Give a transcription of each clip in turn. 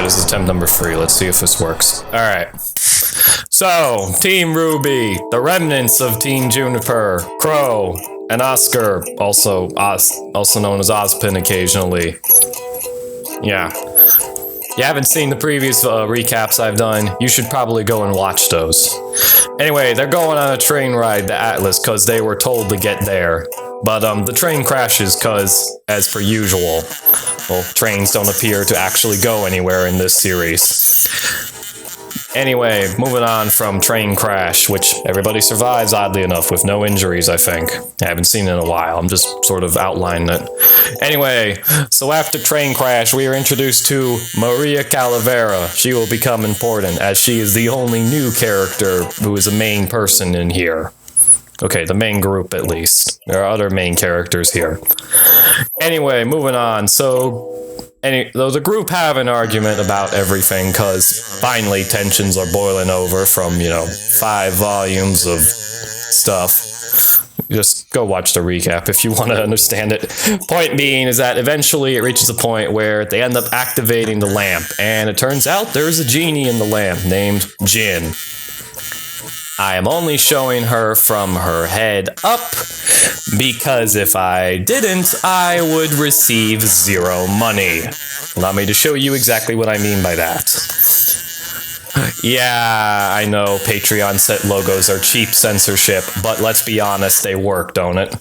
Okay, this is attempt number 3. Let's see if this works. Alright. So, Team RWBY, the remnants of Team Juniper, Crow, and Oscar, also known as Ozpin occasionally. Yeah. You haven't seen the previous recaps I've done, you should probably go and watch those. Anyway, they're going on a train ride to Atlas because they were told to get there. But the train crashes because, as per usual, well, trains don't appear to actually go anywhere in this series. Anyway, moving on from train crash, which everybody survives, oddly enough, with no injuries, I think. I haven't seen it in a while, I'm just sort of outlining it. Anyway, so after train crash, we are introduced to Maria Calavera. She will become important, as she is the only new character who is a main person in here. Okay, the main group at least. There are other main characters here. Anyway, moving on. So, though the group have an argument about everything, because finally tensions are boiling over from, 5 volumes of stuff. Just go watch the recap if you want to understand it. Point being is that eventually it reaches a point where they end up activating the lamp, and it turns out there's a genie in the lamp named Jin. I am only showing her from her head up, because if I didn't, I would receive 0 money. Allow me to show you exactly what I mean by that. Yeah, I know Patreon set logos are cheap censorship, but let's be honest, they work, don't it?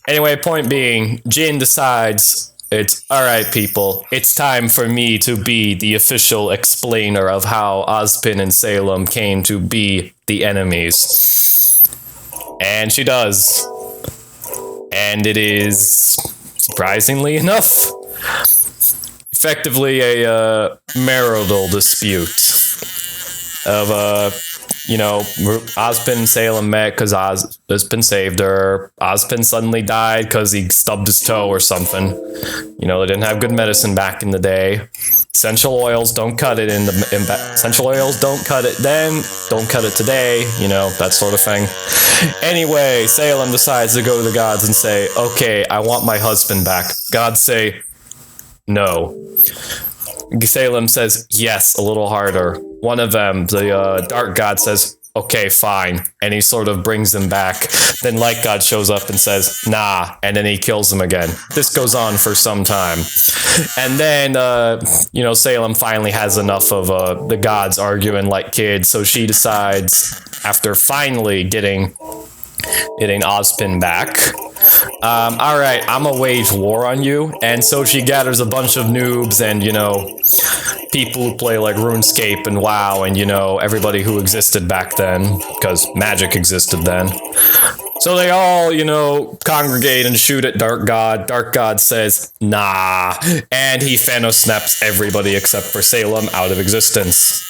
Anyway, point being, Jin decides, it's alright people, it's time for me to be the official explainer of how Ozpin and Salem came to be the enemies. And she does. And it is, surprisingly enough, effectively a marital dispute. Of, Ozpin and Salem met because Ozpin saved her. Ozpin suddenly died because he stubbed his toe or something. They didn't have good medicine back in the day. Essential oils, don't cut it essential oils, don't cut it then, don't cut it today, that sort of thing. Anyway, Salem decides to go to the gods and say, okay, I want my husband back. Gods say, no. Salem says, yes, a little harder. One of them, the dark god, says, okay, fine. And he sort of brings him back. Then light god shows up and says, nah. And then he kills him again. This goes on for some time. And then, Salem finally has enough of the gods arguing like kids. So she decides, after finally getting Ozpin back, alright, I'm gonna wage war on you. And so she gathers a bunch of noobs and, people who play like RuneScape and WoW and, everybody who existed back then, because magic existed then. So they all, congregate and shoot at Dark God. Dark God says, nah. And he Thanos snaps everybody except for Salem out of existence.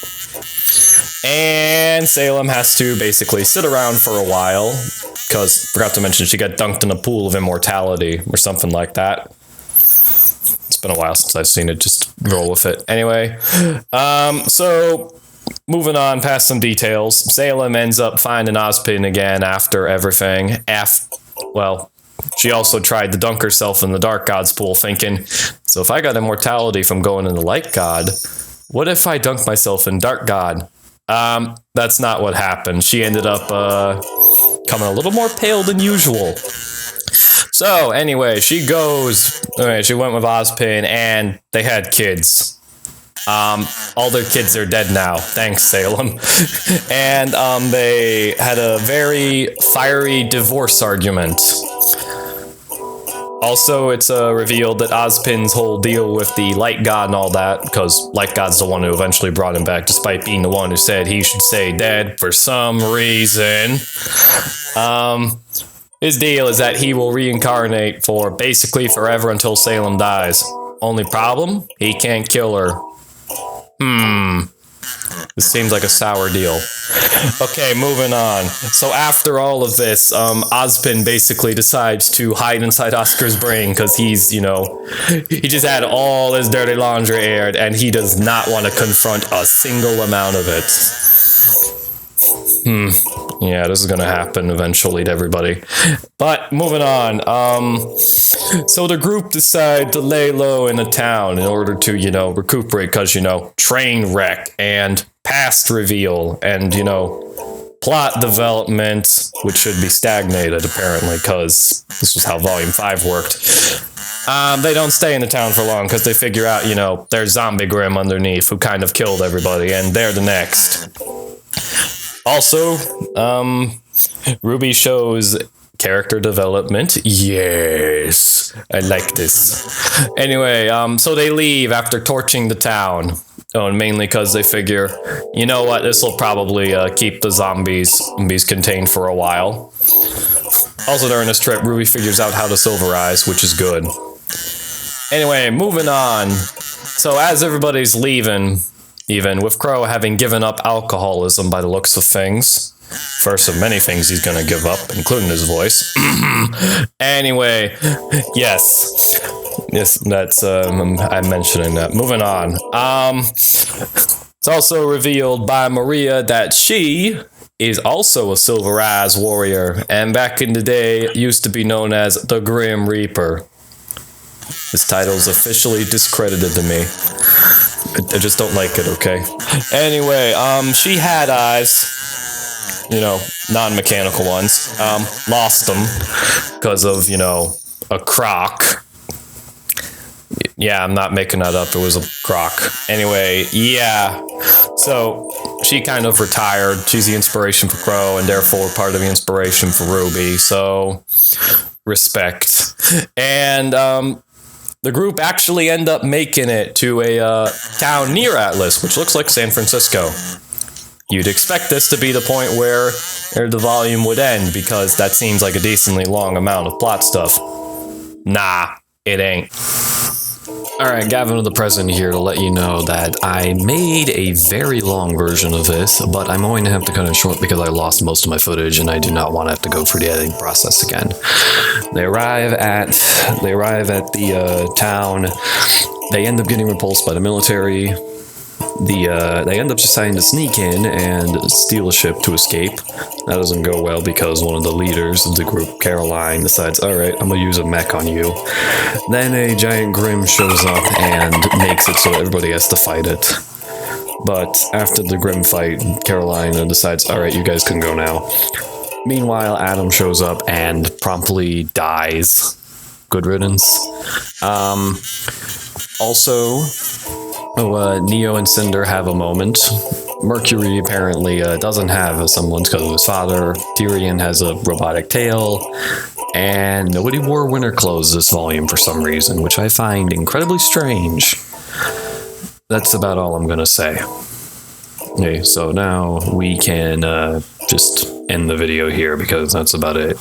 And Salem has to basically sit around for a while, because, forgot to mention, she got dunked in a pool of immortality, or something like that. It's been a while since I've seen it, just roll with it. Anyway, so, moving on past some details, Salem ends up finding Ozpin again after everything. She also tried to dunk herself in the Dark God's pool, thinking, so if I got immortality from going in the Light God, what if I dunk myself in Dark God? That's not what happened. She ended up coming a little more pale than usual. So anyway, she went with Ozpin and they had kids. All their kids are dead now. Thanks, Salem. And they had a very fiery divorce argument. Also, it's revealed that Ozpin's whole deal with the Light God and all that, because Light God's the one who eventually brought him back, despite being the one who said he should stay dead for some reason. His deal is that he will reincarnate for basically forever until Salem dies. Only problem? He can't kill her. This seems like a sour deal. Okay, moving on. So after all of this, Ozpin basically decides to hide inside Oscar's brain because he's, he just had all his dirty laundry aired and he does not want to confront a single amount of it. Yeah, this is gonna happen eventually to everybody. But moving on. So the group decide to lay low in a town in order to, recuperate, because, train wreck and past reveal and, plot development, which should be stagnated, apparently, because this was how Volume 5 worked. They don't stay in the town for long because they figure out, there's Zombie Grim underneath who kind of killed everybody, and they're the next. Also, RWBY shows character development. Yes, I like this. Anyway, so they leave after torching the town. Oh, and mainly because they figure, you know what, this will probably keep the zombies contained for a while. Also, during this trip, RWBY figures out how to silverize, which is good. Anyway, moving on. So as everybody's leaving, even with Crow having given up alcoholism by the looks of things, first of many things he's gonna give up, including his voice. Anyway, yes, that's I'm mentioning that. Moving on. It's also revealed by Maria that she is also a Silverized warrior, and back in the day used to be known as the Grim Reaper. This title's officially discredited to me. I just don't like it, okay? Anyway, she had eyes, non-mechanical ones. Lost them because of, a croc. Yeah, I'm not making that up. It was a croc. Anyway, yeah. So she kind of retired. She's the inspiration for Crow and therefore part of the inspiration for RWBY. So respect. And the group actually end up making it to a town near Atlas, which looks like San Francisco. You'd expect this to be the point where the volume would end, because that seems like a decently long amount of plot stuff. Nah, it ain't. Alright, Gavin of the Present here to let you know that I made a very long version of this, but I'm going to have to cut it short because I lost most of my footage and I do not want to have to go through the editing process again. They arrive at the town. They end up getting repulsed by the military. They end up deciding to sneak in and steal a ship to escape. That doesn't go well because one of the leaders of the group, Caroline, decides, alright, I'm gonna use a mech on you. Then a giant Grim shows up and makes it so everybody has to fight it. But after the Grim fight, Caroline decides, alright, you guys can go now. Meanwhile, Adam shows up and promptly dies. Good riddance. Also, Neo and Cinder have a moment. Mercury apparently doesn't have a semblance because of his father. Tyrion has a robotic tail. And nobody wore winter clothes this volume for some reason, which I find incredibly strange. That's about all I'm gonna say. Okay, so now we can just end the video here because that's about it.